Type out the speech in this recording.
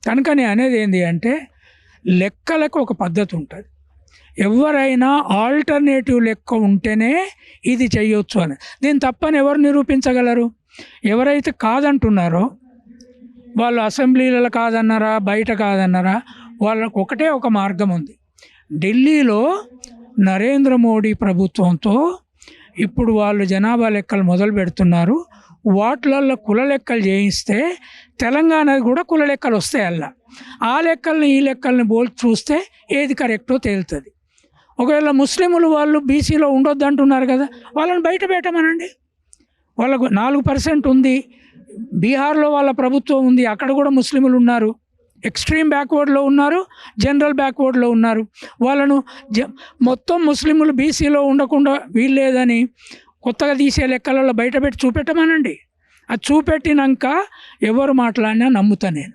కనుక నేను అనేది ఏంటి అంటే లెక్కలకు ఒక పద్ధతి ఉంటుంది. ఎవరైనా ఆల్టర్నేటివ్ లెక్క ఉంటేనే ఇది చేయొచ్చు అని. దీని తప్పని ఎవరు నిరూపించగలరు? ఎవరైతే కాదంటున్నారో వాళ్ళు అసెంబ్లీలలో కాదన్నారా, బయట కాదన్నారా, వాళ్ళకు ఒకటే ఒక మార్గం ఉంది. ఢిల్లీలో నరేంద్ర మోడీ ప్రభుత్వంతో ఇప్పుడు వాళ్ళు జనాభా లెక్కలు మొదలు పెడుతున్నారు. వాటిలల్లో కుల లెక్కలు చేయిస్తే తెలంగాణ కూడా కుల లెక్కలు వస్తాయి. అలా ఆ లెక్కల్ని ఈ లెక్కల్ని పోల్చి చూస్తే ఏది కరెక్టో తేలుతుంది. ఒకవేళ ముస్లింలు వాళ్ళు బీసీలో ఉండొద్దు అంటున్నారు కదా, వాళ్ళని బయట పెట్టమనండి. వాళ్ళకు 4% ఉంది. బీహార్లో వాళ్ళ ప్రభుత్వం ఉంది, అక్కడ కూడా ముస్లింలు ఉన్నారు. ఎక్స్ట్రీమ్ బ్యాక్వర్డ్లో ఉన్నారు, జనరల్ బ్యాక్వర్డ్లో ఉన్నారు. వాళ్ళను మొత్తం ముస్లింలు బీసీలో ఉండకుండా వీల్లేదని కొత్తగా తీసే లెక్కలలో బయట పెట్టి చూపెట్టమనండి. అది చూపెట్టినాక ఎవరు మాట్లాడినా నమ్ముతా నేను.